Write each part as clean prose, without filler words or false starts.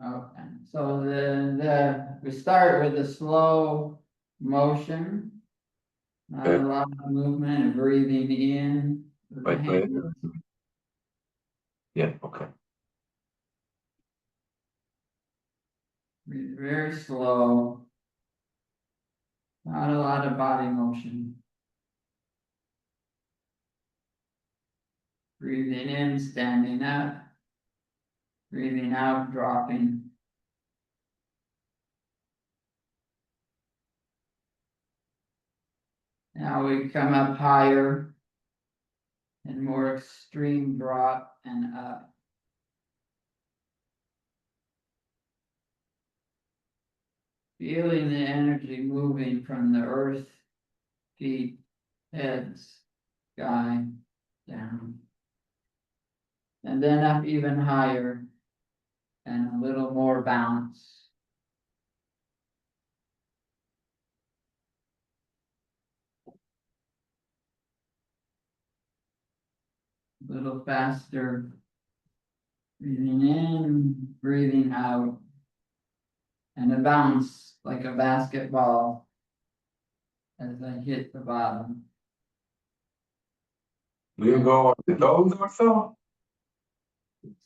Okay, so we start with a slow motion. Not a Okay. lot of movement and breathing in with the Wait, wait. hands. Yeah, okay. Breathe very slow. Not a lot of body motion. Breathing in, standing up. Breathing out, dropping. Now we come up higher and more extreme drop and up. Feeling the energy moving from the earth, feet, heads, sky, down. And then up even higher and a little more bounce. A little faster. Breathing in, breathing out. And a bounce like a basketball as I hit the bottom. Do you go on the toes or so?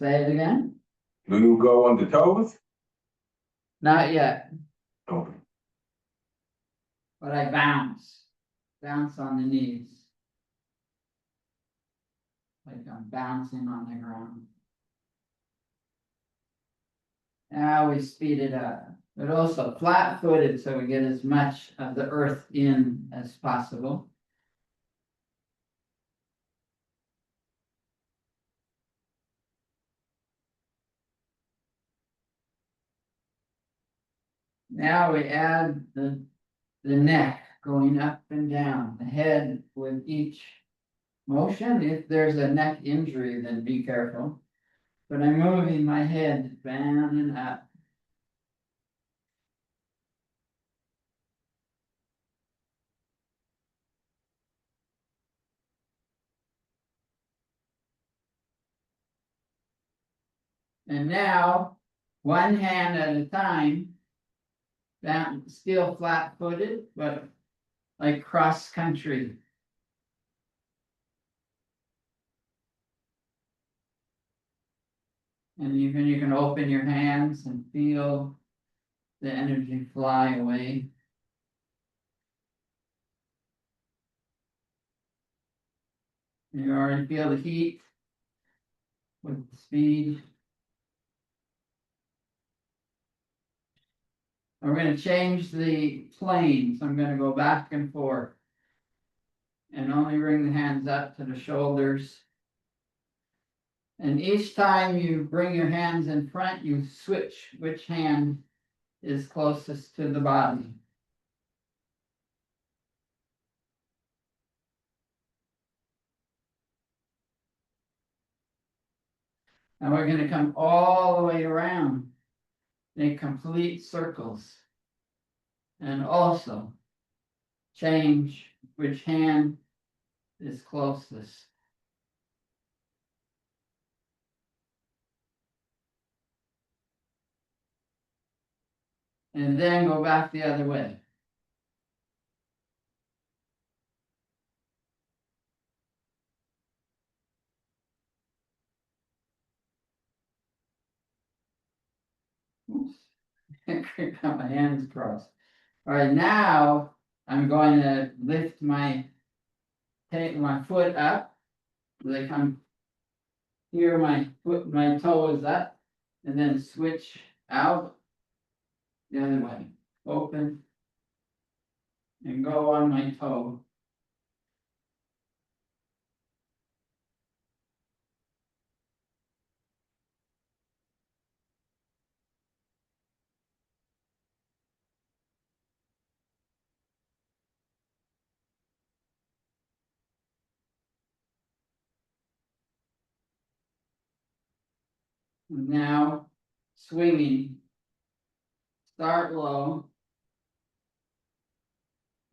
Say it again? Do you go on the toes? Not yet, Okay. but I bounce. Bounce on the knees. Like I'm bouncing on the ground. Now we speed it up, but also flat footed so we get as much of the earth in as possible. Now we add the neck going up and down, the head with each motion. If there's a neck injury, then be careful. But I'm moving my head down and up. And now, one hand at a time, down, still flat-footed, but like cross country. And even you can open your hands and feel the energy fly away. You already feel the heat with the speed. We're going to change the plane, so I'm going to go back and forth. And only bring the hands up to the shoulders. And each time you bring your hands in front, you switch which hand is closest to the body. And we're going to come all the way around, make complete circles. And also change which hand is closest. And then go back the other way. Oops. Got my hands crossed. All right, now I'm going to lift take my foot up. Like I'm here, my toe is up, and then switch out the other way. Open and go on my toe. Now swinging. Start low.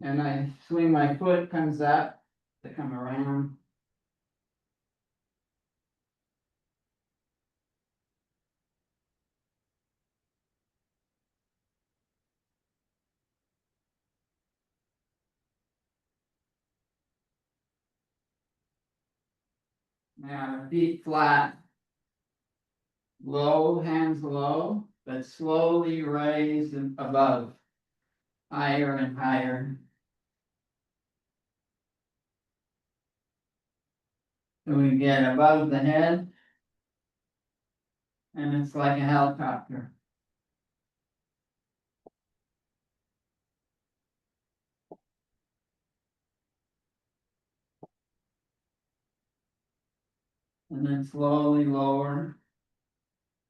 And I swing, my foot comes up to come around. Now feet flat. Low, hands low, but slowly raise and above. Higher and higher. So we get above the head. And it's like a helicopter. And then slowly lower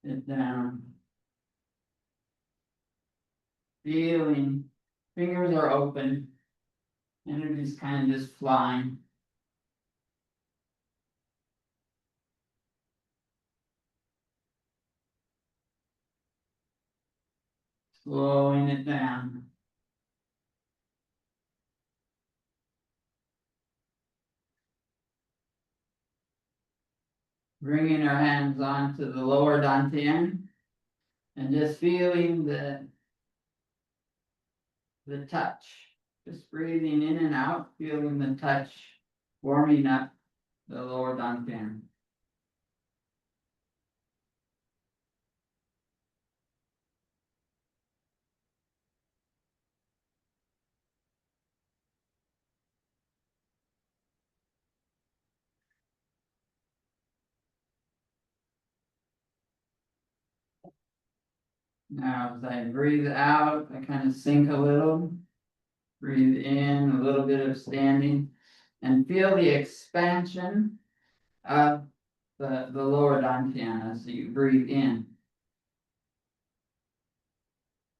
it down. Feeling, fingers are open. Energy's kind of just flying. Slowing it down. Bringing our hands onto the lower dantian and just feeling the touch. Just breathing in and out, feeling the touch warming up the lower dantian. Now, as I breathe out, I kind of sink a little. Breathe in, a little bit of standing, and feel the expansion of the lower dantian as you breathe in.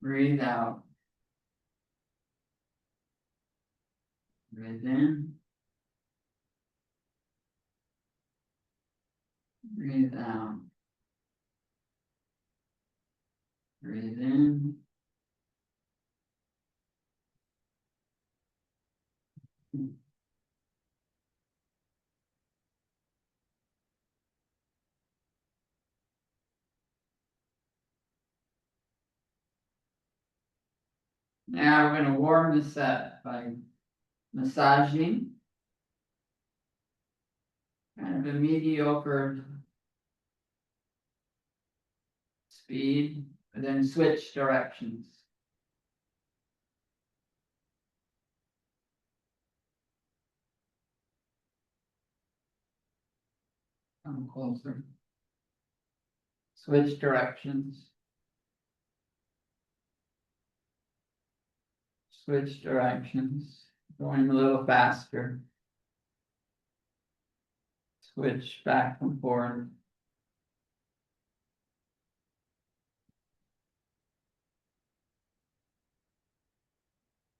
Breathe out. Breathe in. Breathe out. Breathe in. Now we're going to warm this up by massaging. Kind of a mediocre speed, and then switch directions. Come closer. Switch directions. Switch directions. Going a little faster. Switch back and forth.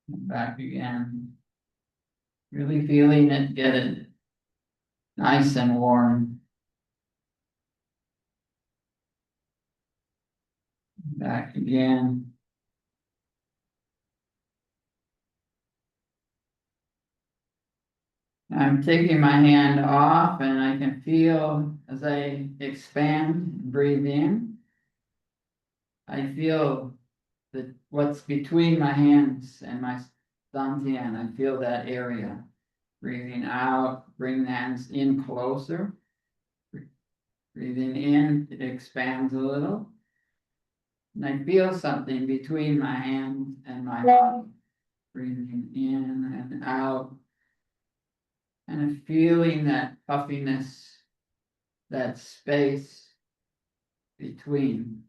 And back again. Really feeling it, get it nice and warm. Back again. I'm taking my hand off and I can feel as I expand, breathe in. I feel that what's between my hands and my dantian, I feel that area. Breathing out, bring the hands in closer. Breathing in, it expands a little. And I feel something between my hand and my body. Breathing in and out. And feeling that puffiness, that space between.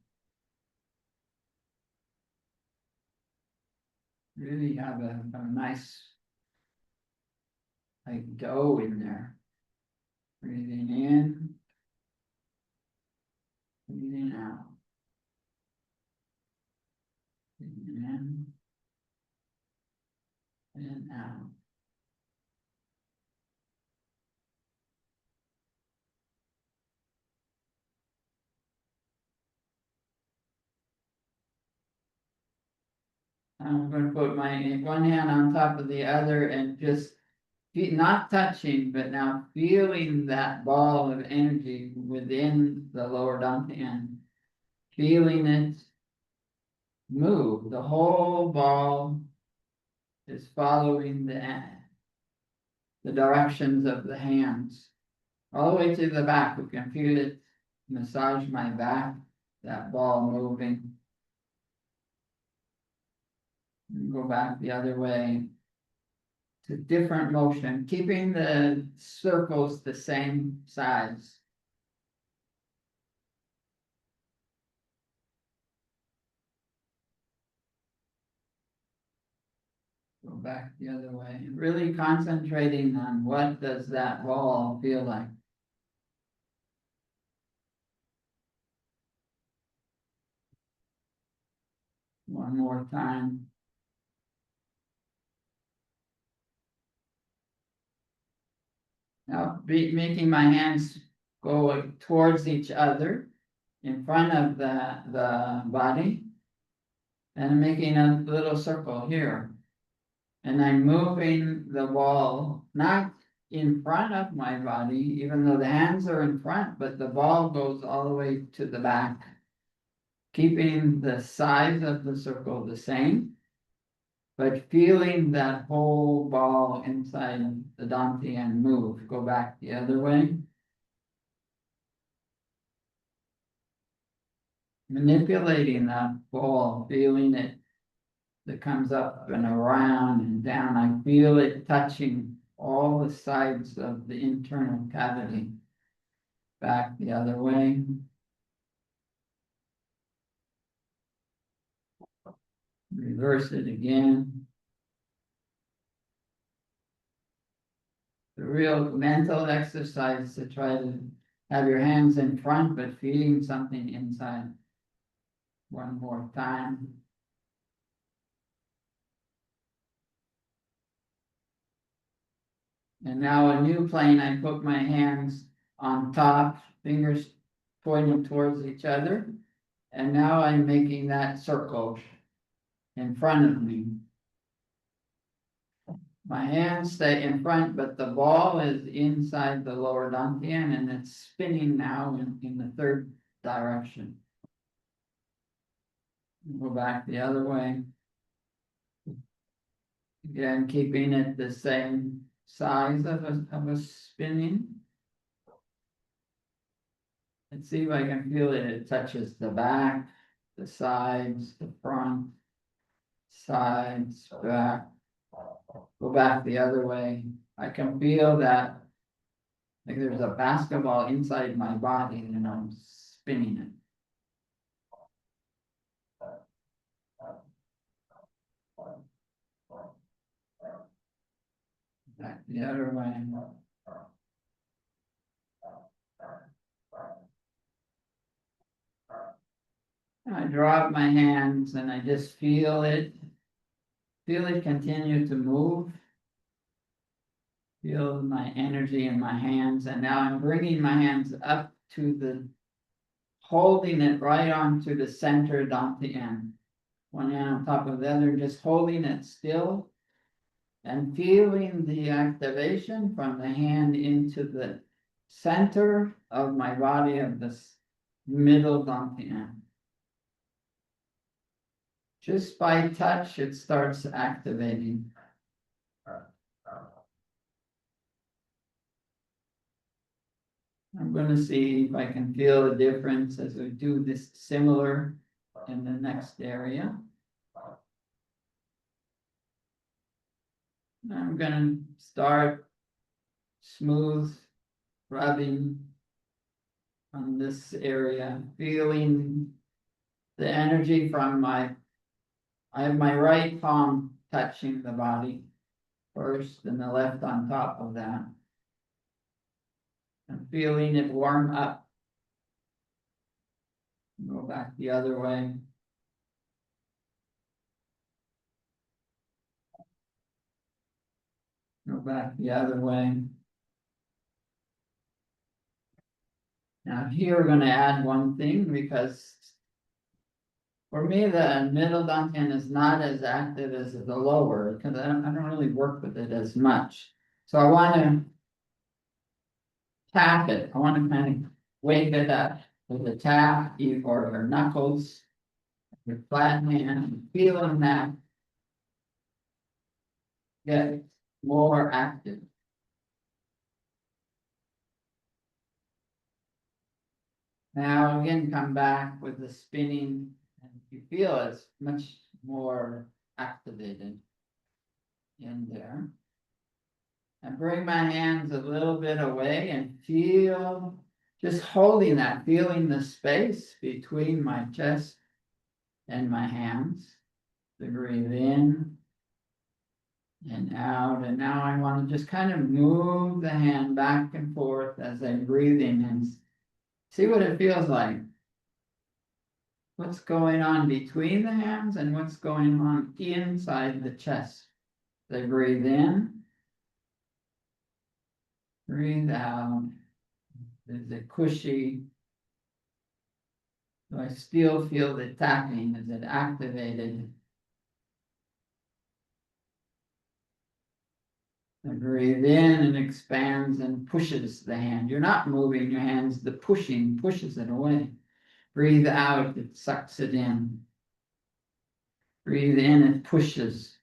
Really have a nice like dough in there. Breathing in, breathing out. Breathing in and out. I'm going to put my one hand on top of the other and just not touching, but now feeling that ball of energy within the lower dantian. Feeling it move. The whole ball is following the directions of the hands all the way to the back. We can feel it massage my back, that ball moving. And go back the other way to different motion, keeping the circles the same size. Go back the other way, really concentrating on what does that ball feel like. One more time. Now, making my hands go towards each other in front of the body. And I'm making a little circle here. And I'm moving the ball, not in front of my body, even though the hands are in front, but the ball goes all the way to the back. Keeping the size of the circle the same, but feeling that whole ball inside the Dantian move. Go back the other way. Manipulating that ball, feeling it that comes up and around and down. I feel it touching all the sides of the internal cavity. Back the other way. Reverse it again. The real mental exercise to try to have your hands in front, but feeling something inside. One more time. And now a new plane, I put my hands on top, fingers pointing towards each other. And now I'm making that circle in front of me. My hands stay in front, but the ball is inside the lower dantian and it's spinning now in the third direction. Go back the other way. Again, keeping it the same size of a spinning. Let's see if I can feel it. It touches the back, the sides, the front, sides, back. Go back the other way. I can feel that like there's a basketball inside my body and I'm spinning it. Back the other way. I drop my hands and I just feel it continue to move. Feel my energy in my hands, and now I'm bringing my hands up to holding it right onto the center dantian. One hand on top of the other, just holding it still and feeling the activation from the hand into the center of my body of this middle dantian. Just by touch, it starts activating. I'm going to see if I can feel a difference as we do this similar in the next area. I'm going to start smooth rubbing on this area, feeling the energy from I have my right palm touching the body first and the left on top of that. I'm feeling it warm up. Go back the other way. Go back the other way. Now here we're going to add one thing because for me the middle dantian is not as active as the lower because I don't really work with it as much. So I want to tap it. I want to kind of wake it up with a tap or your knuckles, your flat hand, feeling that get more active. Now again, come back with the spinning, and you feel it's much more activated in there. And bring my hands a little bit away and feel, just holding that, feeling the space between my chest and my hands. To breathe in and out. And now I want to just kind of move the hand back and forth as I'm breathing and see what it feels like. What's going on between the hands and what's going on inside the chest. They breathe in, breathe out. Is it cushy? Do I still feel the tapping? Is it activated? And breathe in and expands and pushes the hand. You're not moving your hands, the pushing pushes it away. Breathe out, it sucks it in. Breathe in, it pushes.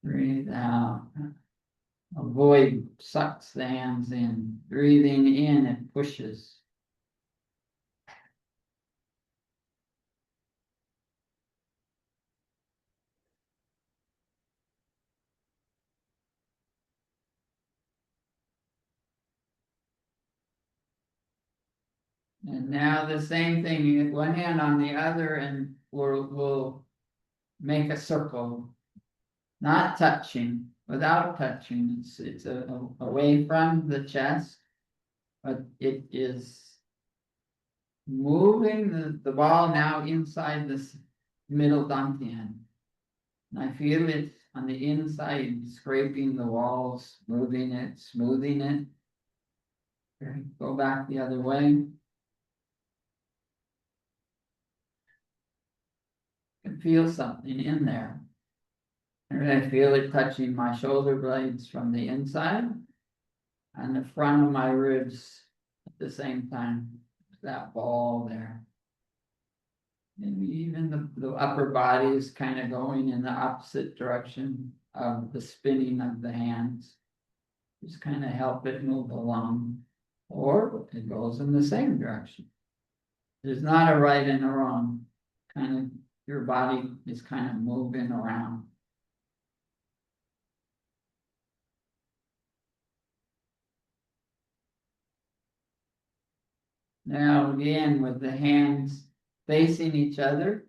Breathe out. Avoid sucks the hands in. Breathing in, it pushes. And now the same thing, one hand on the other, and we'll make a circle, not touching, without touching. It's away from the chest, but it is moving the ball now inside this middle dantian. And I feel it on the inside, scraping the walls, moving it, smoothing it. Okay, go back the other way. I can feel something in there. And I feel it touching my shoulder blades from the inside and the front of my ribs at the same time. That ball there. Maybe even the upper body is kind of going in the opposite direction of the spinning of the hands. Just kind of help it move along. Or it goes in the same direction. There's not a right and a wrong. Kind of your body is kind of moving around. Now again with the hands facing each other,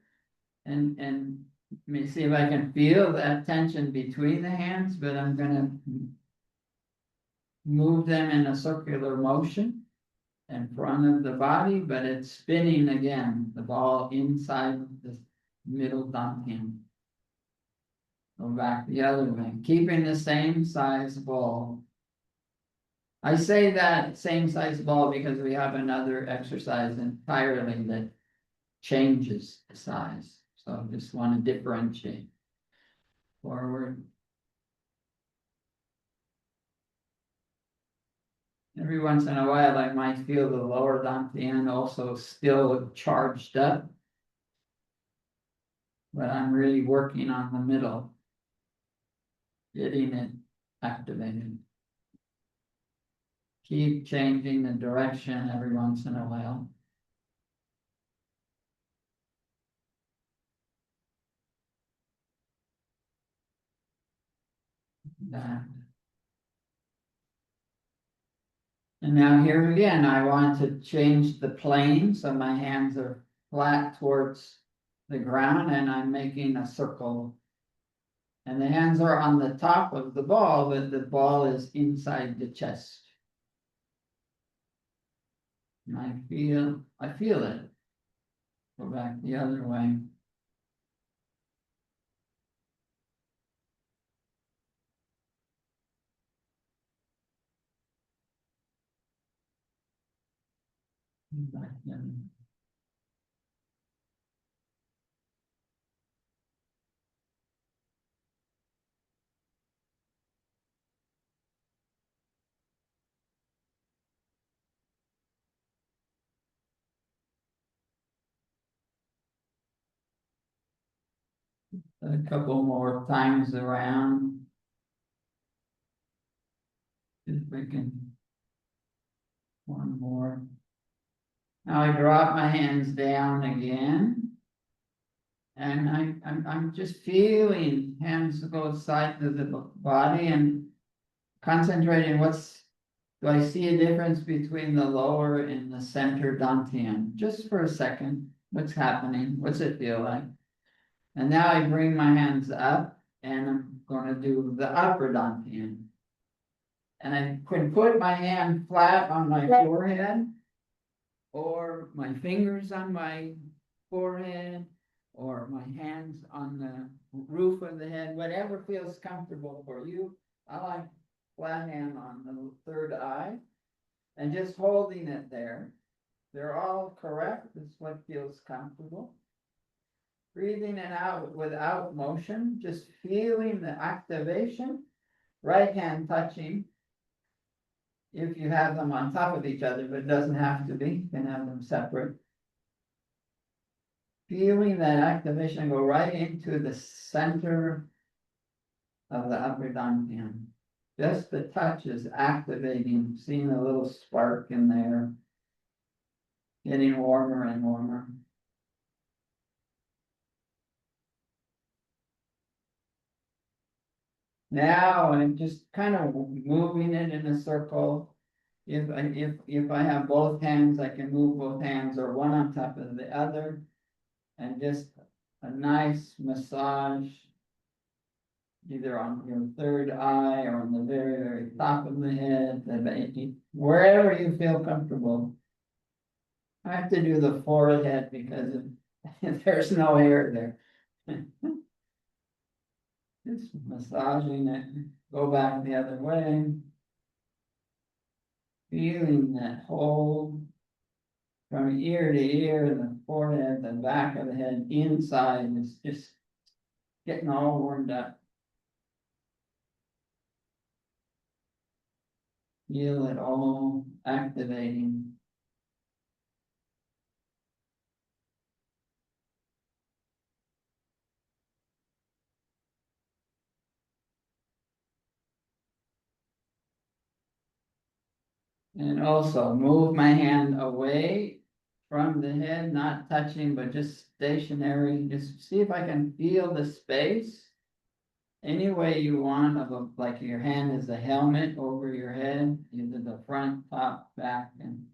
and let me see if I can feel that tension between the hands, but I'm gonna move them in a circular motion in front of the body, but it's spinning again, the ball inside the middle dantian. Go back the other way, keeping the same size ball. I say that same size ball because we have another exercise entirely that changes the size. So I just want to differentiate. Forward. Every once in a while, I might feel the lower dantian also still charged up. But I'm really working on the middle, getting it activated. Keep changing the direction every once in a while. That. And now here again, I want to change the plane so my hands are flat towards the ground and I'm making a circle. And the hands are on the top of the ball, but the ball is inside the chest. And I feel it. Go back the other way. Back in. A couple more times around. If we can One more. Now I drop my hands down again. And I'm just feeling hands go side to the body and concentrating do I see a difference between the lower and the center Dantian? Just for a second, what's happening? What's it feel like? And now I bring my hands up and I'm going to do the upper Dantian. And I can put my hand flat on my forehead or my fingers on my forehead or my hands on the roof of the head, whatever feels comfortable for you. I like flat hand on the third eye and just holding it there. They're all correct. It's what feels comfortable. Breathing it out without motion, just feeling the activation. Right hand touching. If you have them on top of each other, but it doesn't have to be, you can have them separate. Feeling that activation go right into the center of the upper dantian. Just the touch is activating, seeing a little spark in there, getting warmer and warmer. Now I'm just kind of moving it in a circle. If I have both hands, I can move both hands or one on top of the other, and just a nice massage, either on your third eye or on the very, very top of the head, wherever you feel comfortable. I have to do the forehead because there's no hair there. Just massaging it, go back the other way. Feeling that hold from ear to ear, the forehead, the back of the head, inside is just getting all warmed up. Feel it all activating. And also move my hand away from the head, not touching, but just stationary. Just see if I can feel the space any way you want, like your hand is a helmet over your head, either the front, top, back, and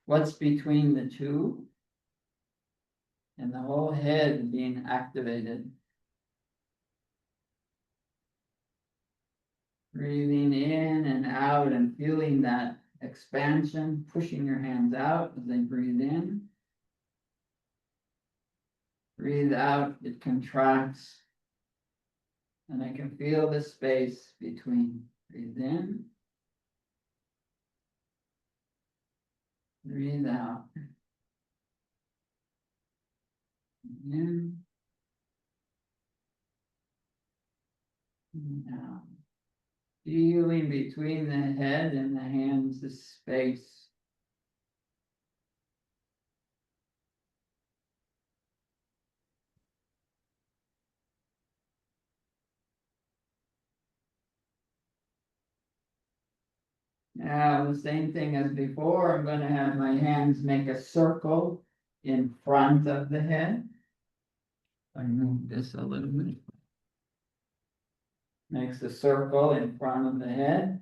what's between the two, and the whole head being activated. Breathing in and out and feeling that expansion, pushing your hands out as they breathe in. Breathe out, it contracts. And I can feel the space between. Breathe in. Breathe out. In. And out. Feeling between the head and the hands, the space. Now, the same thing as before, I'm going to have my hands make a circle in front of the head. I move this a little bit. Makes a circle in front of the head.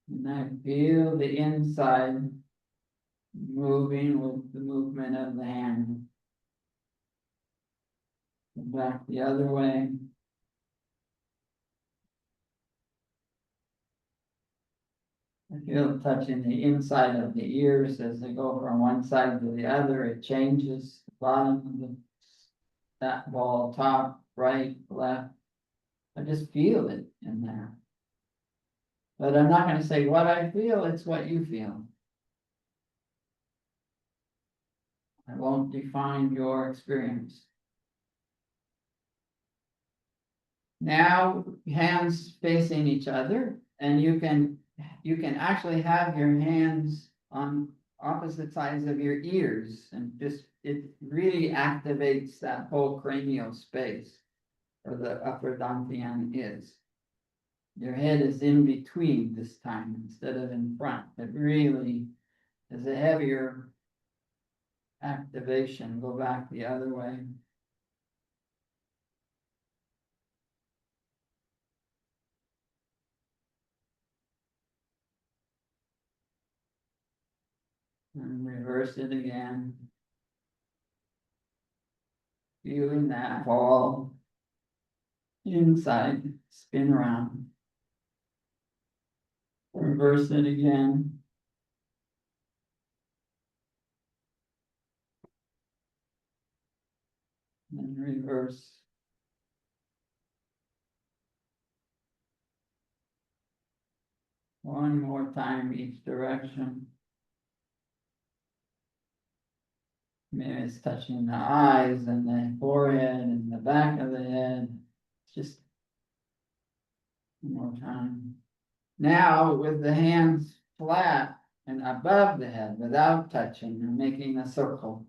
And I feel the inside moving with the movement of the hand. Back the other way. I feel it touching the inside of the ears as they go from one side to the other. It changes the bottom of that ball, top, right, left. I just feel it in there. But I'm not going to say what I feel, it's what you feel. I won't define your experience. Now, hands facing each other, and you can actually have your hands on opposite sides of your ears, and just it really activates that whole cranial space where the upper dantian is. Your head is in between this time instead of in front. It really is a heavier activation. Go back the other way. And reverse it again. Feeling that ball inside, spin around. Reverse it again. And reverse. One more time each direction. Maybe it's touching the eyes and the forehead and the back of the head. Just one more time. Now with the hands flat and above the head without touching, I'm making a circle.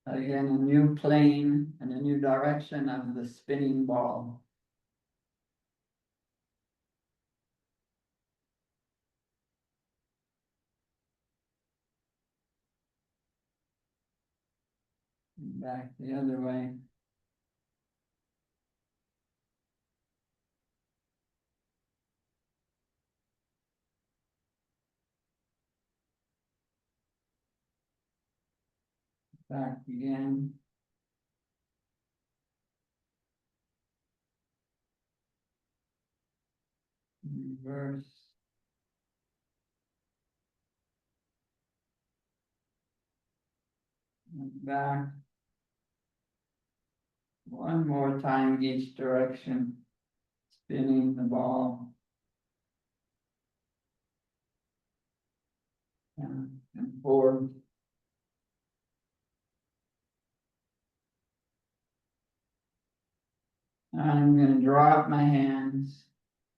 Again, a new plane and a new direction of the spinning ball. Back the other way. Back again. Reverse. And back. One more time each direction. Spinning the ball. And forward. I'm going to drop my hands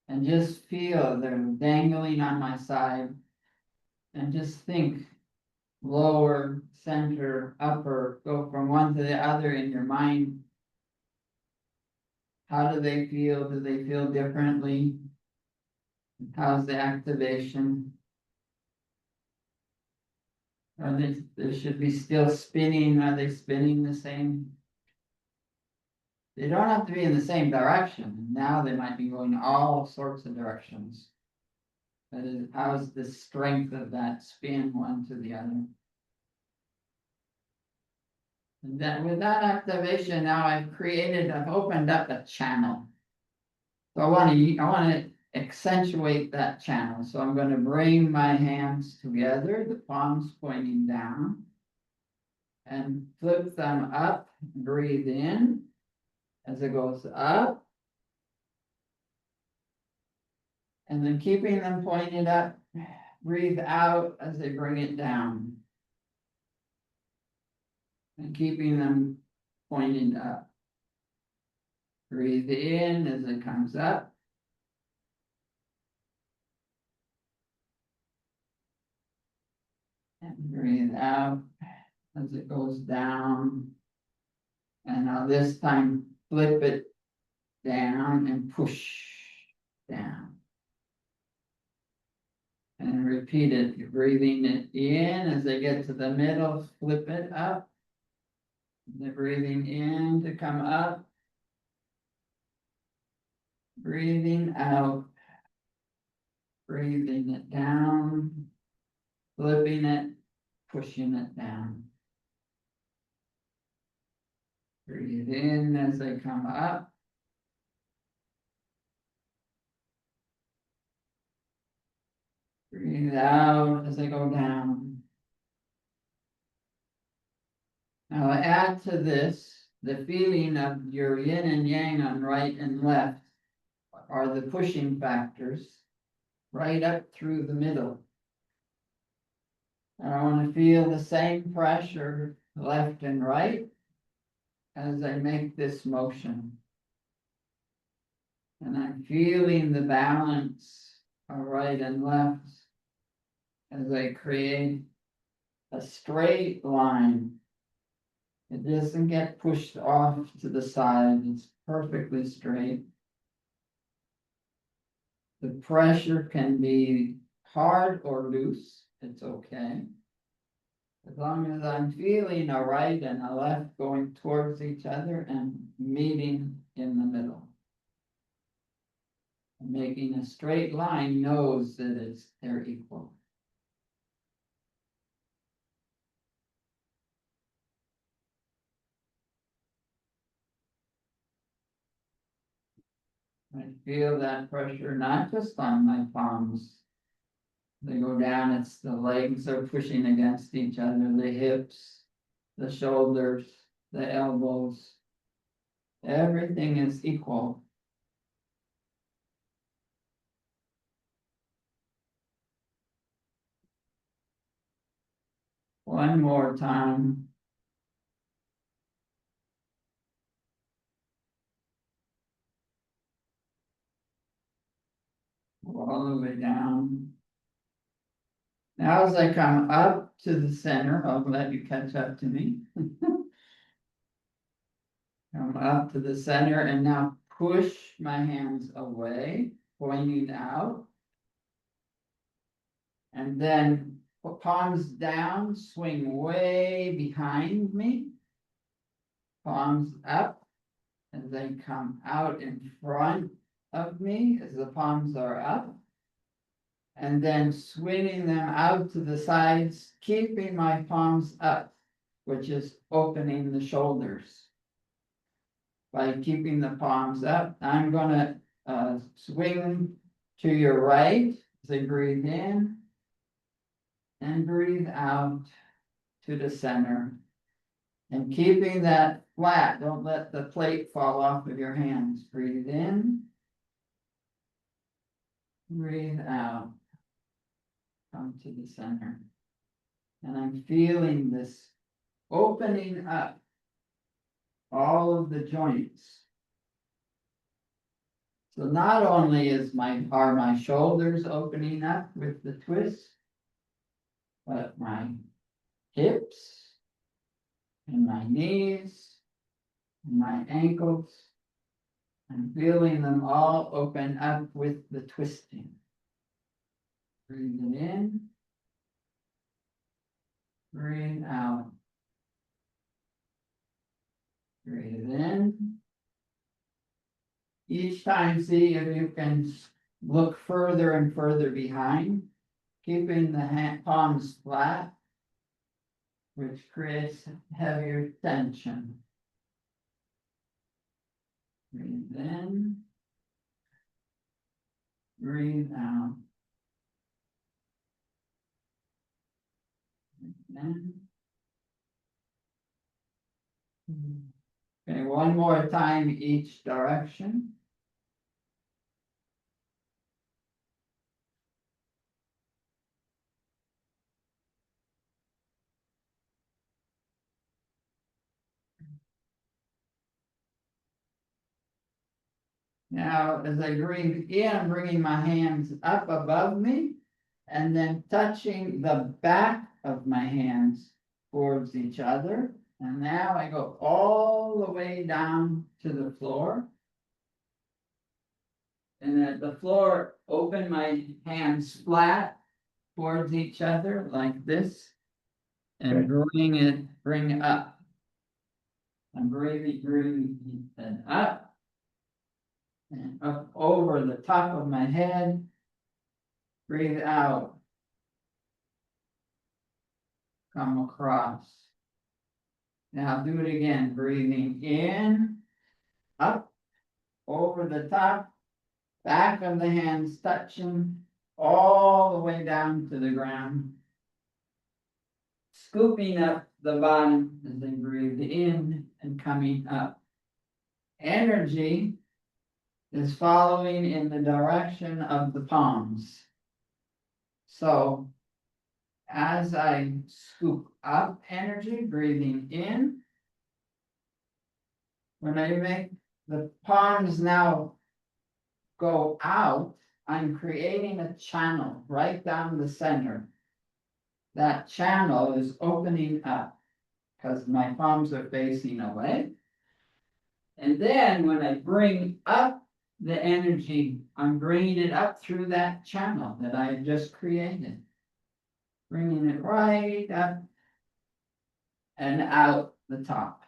and just feel they're dangling on my side. And just think lower, center, upper, go from one to the other in your mind. How do they feel? Do they feel differently? How's the activation? They should be still spinning. Are they spinning the same? They don't have to be in the same direction. Now they might be going all sorts of directions. That is, how's the strength of that spin one to the other? And then with that activation, now I've opened up a channel. So I want to accentuate that channel. So I'm going to bring my hands together, the palms pointing down, and flip them up, breathe in as it goes up. And then keeping them pointed up, breathe out as they bring it down. And keeping them pointed up. Breathe in as it comes up. And breathe out as it goes down. And now this time, flip it down and push down. And repeat it. You're breathing it in as they get to the middle, flip it up. They're breathing in to come up. Breathing out. Breathing it down. Flipping it, pushing it down. Breathe in as they come up. Breathe out as they go down. Now add to this the feeling of your yin and yang on right and left are the pushing factors right up through the middle. And I want to feel the same pressure left and right as I make this motion. And I'm feeling the balance of right and left as I create a straight line. It doesn't get pushed off to the side, it's perfectly straight. The pressure can be hard or loose, it's okay. As long as I'm feeling a right and a left going towards each other and meeting in the middle. Making a straight line knows that they're equal. I feel that pressure not just on my palms. They go down, it's the legs are pushing against each other, the hips, the shoulders, the elbows. Everything is equal. One more time. All the way down. Now as I come up to the center, I'll let you catch up to me. Come up to the center and now push my hands away, pointing out. And then palms down, swing way behind me. Palms up as they come out in front of me as the palms are up. And then swinging them out to the sides, keeping my palms up, which is opening the shoulders. By keeping the palms up, I'm gonna swing to your right as I breathe in and breathe out to the center. And keeping that flat, don't let the plate fall off of your hands. Breathe in, breathe out, come to the center. And I'm feeling this opening up all of the joints. So not only are my shoulders opening up with the twist, but my hips and my knees and my ankles. I'm feeling them all open up with the twisting. Breathe it in. Breathe out. Breathe in. Each time, see if you can look further and further behind, keeping the palms flat, which creates heavier tension. Breathe in. Breathe out. Breathe in. Okay, one more time each direction. Now, as I breathe in, I'm bringing my hands up above me and then touching the back of my hands towards each other. And now I go all the way down to the floor. And at the floor, open my hands flat towards each other like this. And bring up. I'm breathing and up. And up over the top of my head. Breathe out. Come across. Now do it again. Breathing in, up, over the top, back of the hands touching, all the way down to the ground. Scooping up the bottom as they breathe in and coming up. Energy is following in the direction of the palms. So as I scoop up energy, breathing in, when I make the palms now go out, I'm creating a channel right down the center. That channel is opening up because my palms are facing away. And then when I bring up the energy, I'm bringing it up through that channel that I had just created. Bringing it right up and out the top.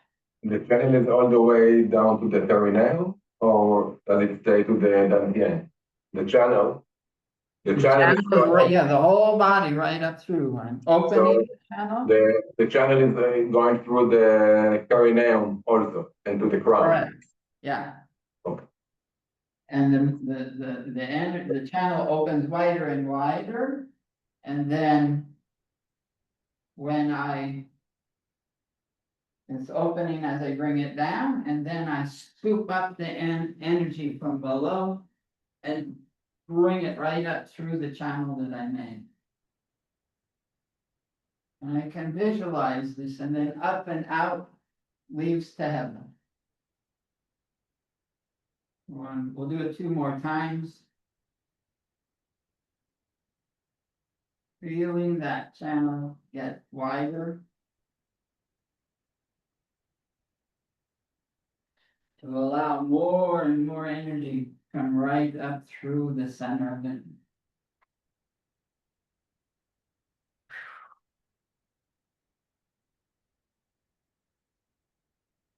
The channel is all the way down to the terminal, or does it stay to the Dantien? The channel is Right, yeah, the whole body right up through. I'm opening the channel. the channel is going through the perineum also, and to the crown. Correct. Yeah. Okay. And the channel opens wider and wider, and then it's opening as I bring it down, and then I scoop up the energy from below and bring it right up through the channel that I made. And I can visualize this, and then up and out leaves to heaven. We'll do it 2 more times. Feeling that channel get wider. To allow more and more energy to come right up through the center of it.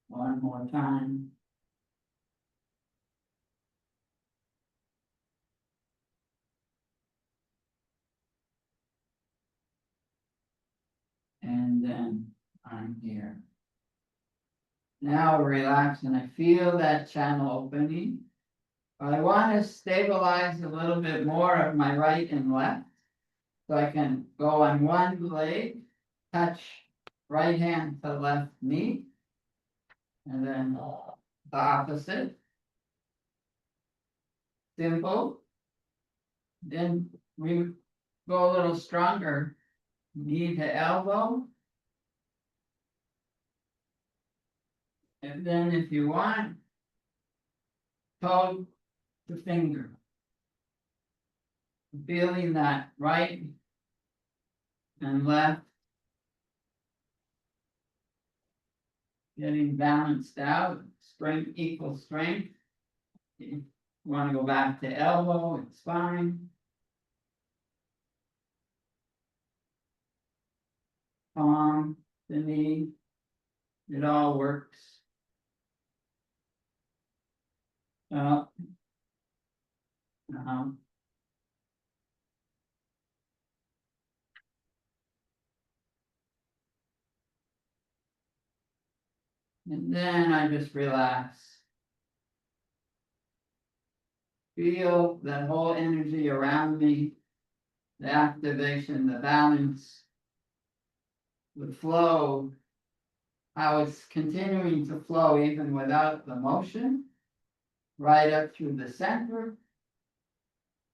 One more time. And then I'm here. Now relax, and I feel that channel opening. I want to stabilize a little bit more of my right and left. So I can go on one leg, touch right hand to left knee. And then the opposite. Simple. Then we go a little stronger. Knee to elbow. And then if you want, toe to finger. Feeling that right and left getting balanced out, strength equals strength. If you want to go back to elbow, it's fine. Palm, the knee, it all works. Up, down. And then I just relax. Feel that whole energy around me, the activation, the balance, the flow, how it's continuing to flow even without the motion, right up through the center,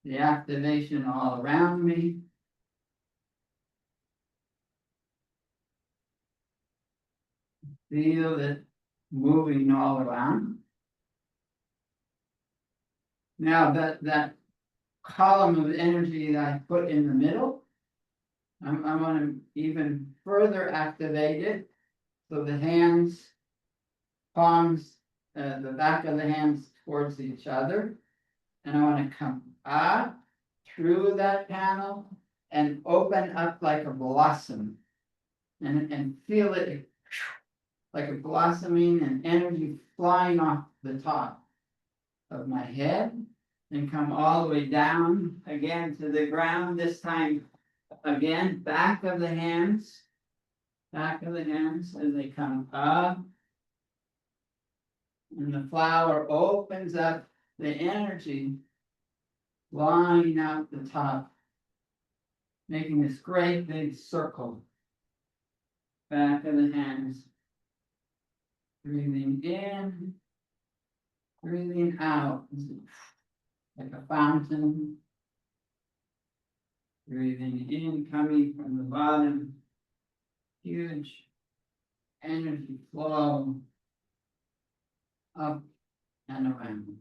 the activation all around me. Feel it moving all around. Now that column of energy that I put in the middle, I'm going to even further activate it. So the hands, palms, the back of the hands towards each other. And I want to come up through that panel and open up like a blossom. And feel it like a blossoming and energy flying off the top of my head and come all the way down again to the ground. This time again, back of the hands as they come up. And the flower opens up the energy flying out the top, making this great big circle. Back of the hands. Breathing in, breathing out, like a fountain. Breathing in, coming from the bottom. Huge energy flow up and around.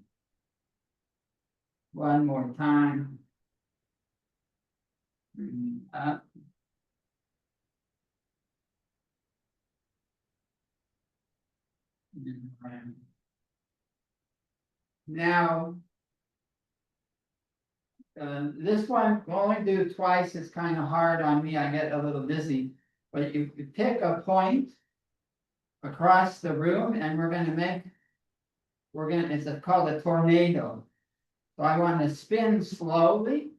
One more time. Breathing up. And around. Now This one, only do twice, it's kind of hard on me, I get a little dizzy. But you pick a point across the room and it's called a tornado. So I want to spin slowly,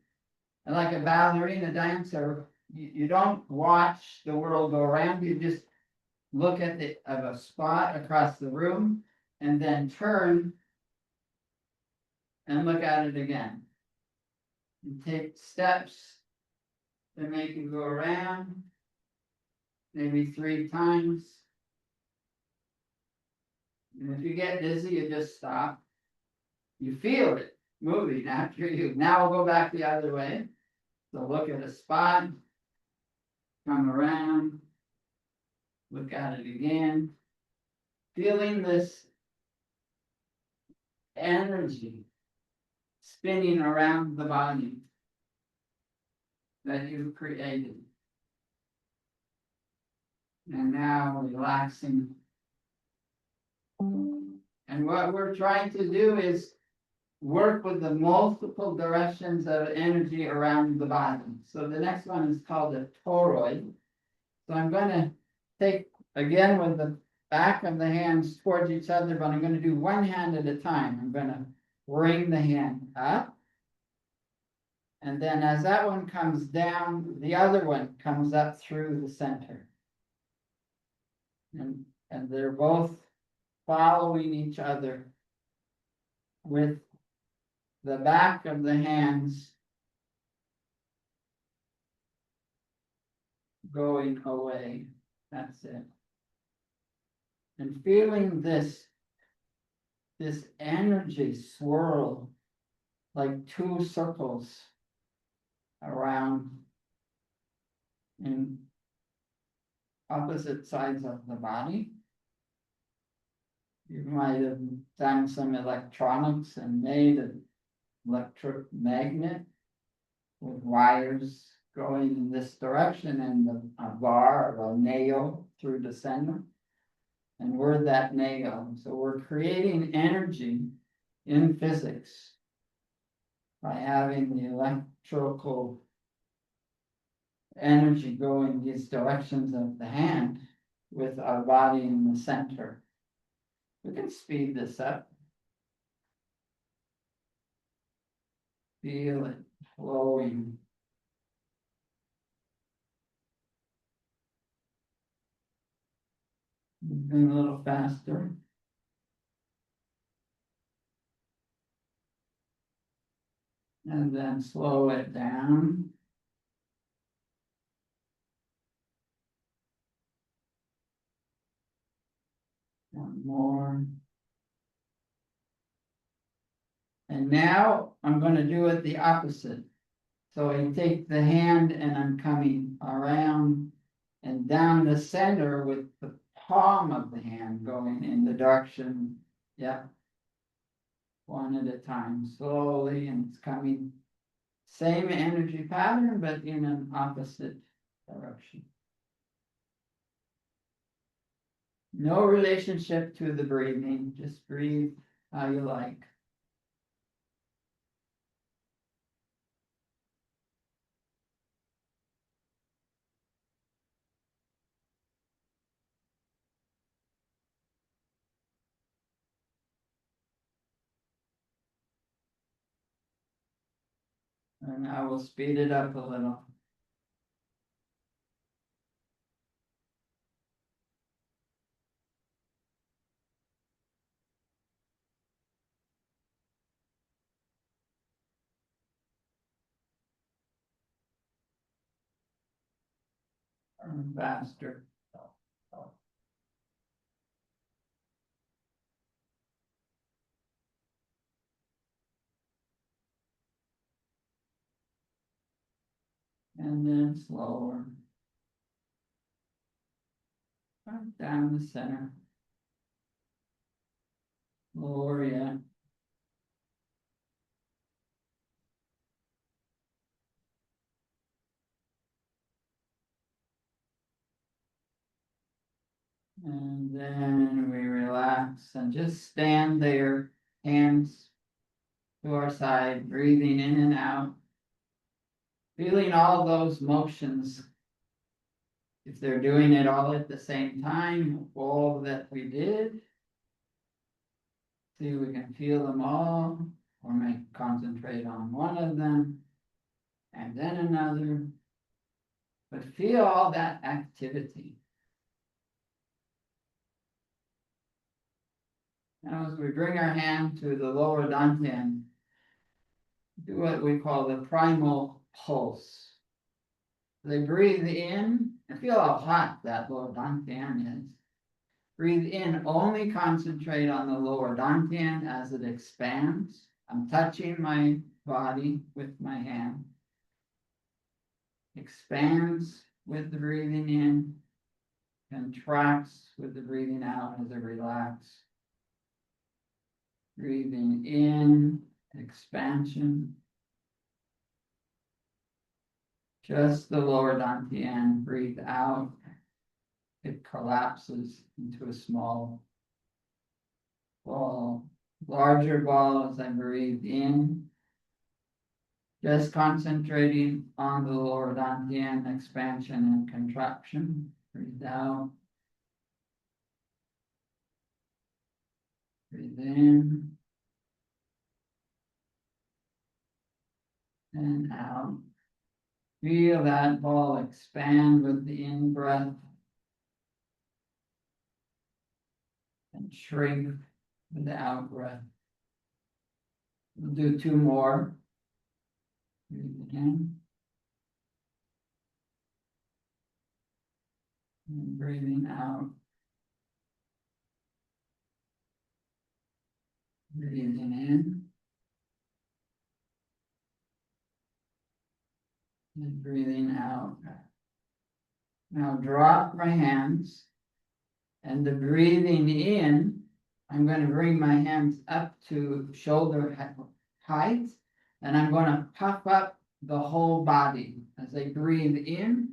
and like a ballerina dancer, you don't watch the world go around, you just look at a spot across the room and then turn and look at it again. You take steps to make you go around, maybe 3 times. And if you get dizzy, you just stop. You feel it moving after you. Now we'll go back the other way. So look at a spot, come around, look at it again, feeling this energy spinning around the body that you've created. And now relaxing. And what we're trying to do is work with the multiple directions of energy around the body. So the next one is called a toroid. So I'm going to take, again, with the back of the hands towards each other, but I'm going to do one hand at a time. I'm going to bring the hand up. And then as that one comes down, the other one comes up through the center. And they're both following each other with the back of the hands going away. That's it. And feeling this energy swirl like 2 circles around in opposite sides of the body. You might have done some electronics and made an electric magnet with wires going in this direction and a bar or a nail through the center. And we're that nail. So we're creating energy in physics by having the electrical energy going these directions of the hand with our body in the center. We can speed this up. Feel it flowing. Moving a little faster. And then slow it down. One more. And now I'm going to do it the opposite. So I take the hand and I'm coming around and down the center with the palm of the hand going in the direction. Yep. One at a time, slowly, and it's coming. Same energy pattern, but in an opposite direction. No relationship to the breathing, just breathe how you like. And I will speed it up a little. Or faster. And then slower. Right down the center. Lower yet. And then we relax and just stand there, hands to our side, breathing in and out. Feeling all those motions. If they're doing it all at the same time, all that we did. See, we can feel them all, or may concentrate on one of them, and then another. But feel all that activity. Now, as we bring our hand to the lower dantian, do what we call the primal pulse. They breathe in, and feel how hot that lower dantian is. Breathe in, only concentrate on the lower dantian as it expands. I'm touching my body with my hand. Expands with the breathing in, contracts with the breathing out as I relax. Breathing in, expansion. Just the lower dantian, breathe out. It collapses into a small ball, larger ball as I breathe in. Just concentrating on the lower dantian, expansion and contraction. Breathe out. Breathe in. And out. Feel that ball expand with the in-breath and shrink with the out-breath. We'll do two more. Breathe in. And breathing out. Breathing in. And breathing out. Now drop my hands, and the breathing in, I'm going to bring my hands up to shoulder height, and I'm going to puff up the whole body. As I breathe in,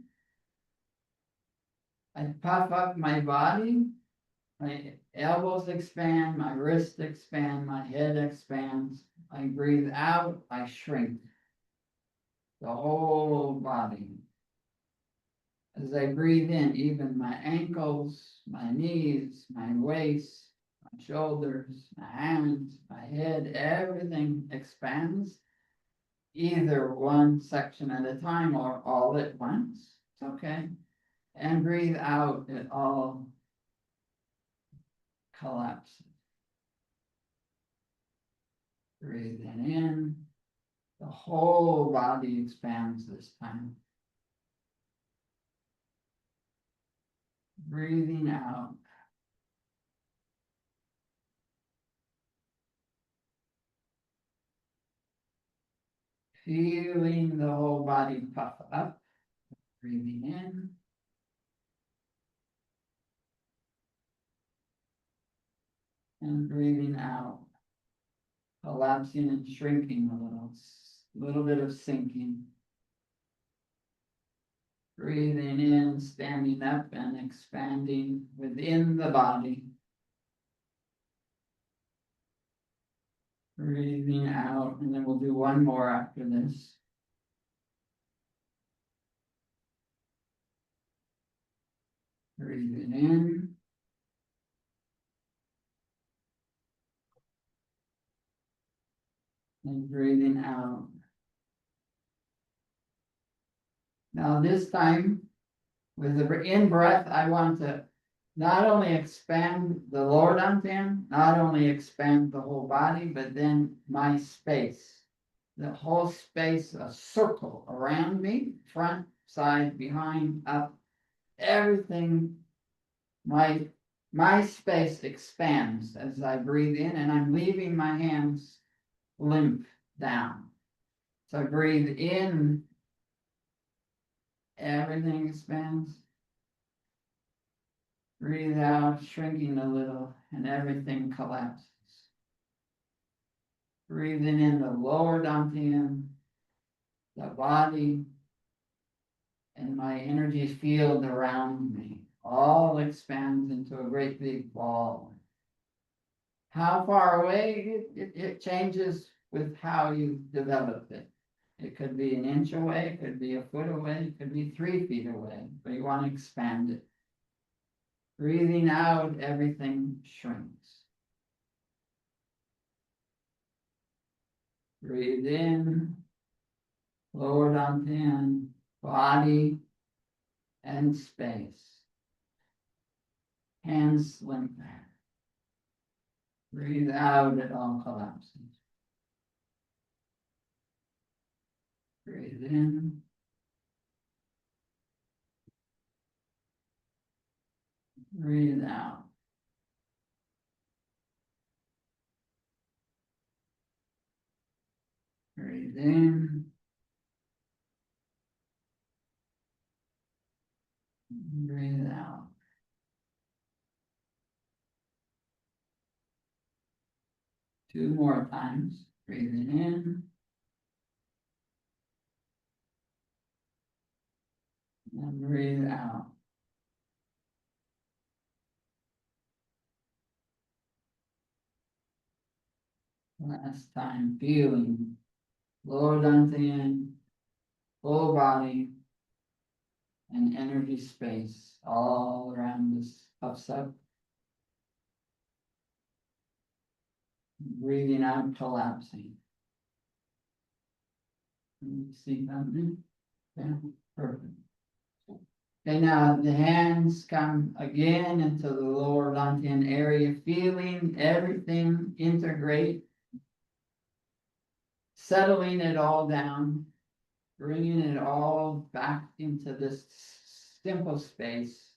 I puff up my body, my elbows expand, my wrists expand, my head expands. I breathe out, I shrink the whole body. As I breathe in, even my ankles, my knees, my waist, my shoulders, my hands, my head, everything expands, either one section at a time or all at once. It's okay. And breathe out, it all collapses. Breathing in, the whole body expands this time. Breathing out. Feeling the whole body puff up. Breathing in. And breathing out. Collapsing and shrinking a little bit of sinking. Breathing in, standing up and expanding within the body. Breathing out, and then we'll do one more after this. Breathing in. And breathing out. Now this time, with the in-breath, I want to not only expand the lower dantian, not only expand the whole body, but then my space. The whole space, a circle around me, front, side, behind, up, everything, my space expands as I breathe in, and I'm leaving my hands limp down. So I breathe in, everything expands. Breathe out, shrinking a little, and everything collapses. Breathing in the lower dantian, the body, and my energy field around me all expands into a great big ball. How far away? It changes with how you develop it. It could be an inch away, it could be a foot away, it could be 3 feet away, but you want to expand it. Breathing out, everything shrinks. Breathe in, lower dantian, body and space. Hands slim back. Breathe out, it all collapses. Breathe in. Breathe out. Breathe in. Breathe out. Two more times. Breathing in. And breathe out. Last time, feeling lower dantian, full body, and energy space all around this puffs up. Breathing out, collapsing. Can you see something? Yeah, perfect. Okay, now the hands come again into the lower dantian area, feeling everything integrate, settling it all down, bringing it all back into this simple space.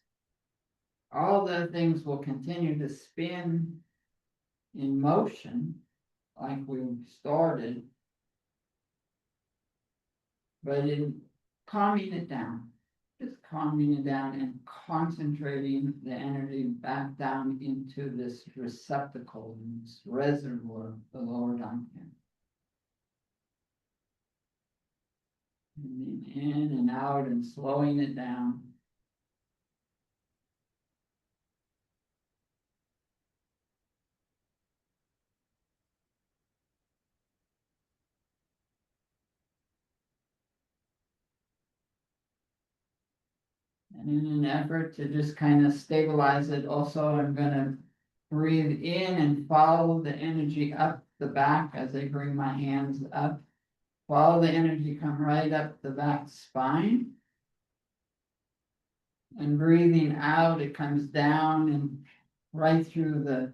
All the things will continue to spin in motion like we started, but in calming it down, just calming it down and concentrating the energy back down into this receptacle, this reservoir, the lower dantian. And then in and out and slowing it down. And in an effort to just kind of stabilize it, also I'm gonna breathe in and follow the energy up the back as I bring my hands up. Follow the energy, come right up the back spine. And breathing out, it comes down and right through the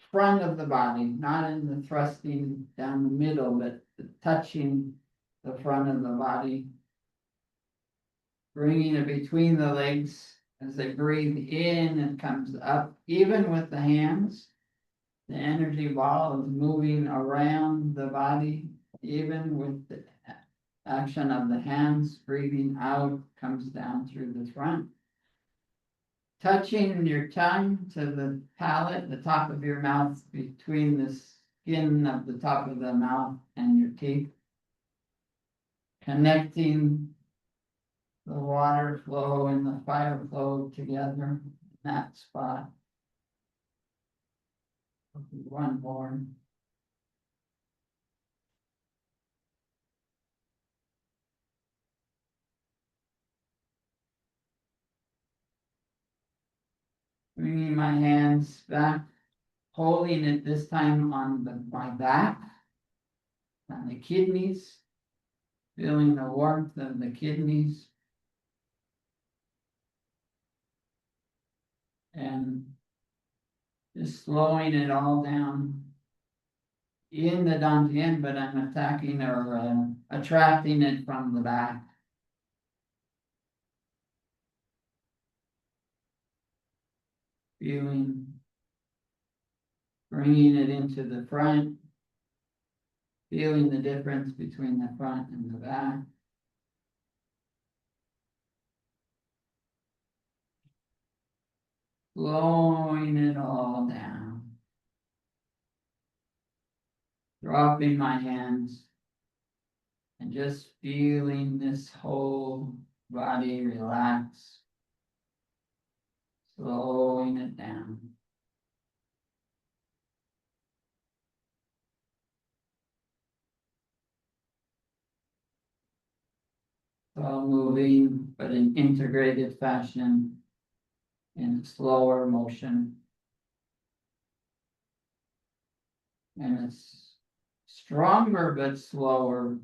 front of the body, not in the thrusting down the middle, but touching the front of the body. Bringing it between the legs as they breathe in, it comes up, even with the hands. The energy ball is moving around the body, even with the action of the hands. Breathing out comes down through the front. Touching your tongue to the palate, the top of your mouth, between the skin of the top of the mouth and your teeth. Connecting the water flow and the fire flow together in that spot. One more. Bringing my hands back, holding it this time on my back, on the kidneys, feeling the warmth of the kidneys. And just slowing it all down in the dantian, but I'm attacking or attracting it from the back. Feeling, bringing it into the front, feeling the difference between the front and the back. Slowing it all down. Dropping my hands and just feeling this whole body relax. Slowing it down. all moving, but in integrated fashion. In slower motion. And it's stronger but slower.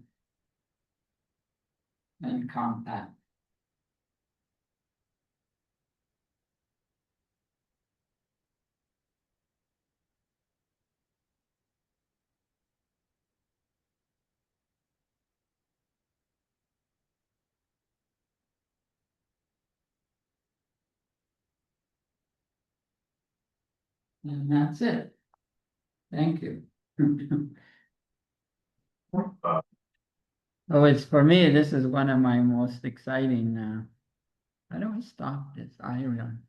And compact. And that's it. Thank you. Oh, it's for me, this is one of my most exciting, how do I stop this iron?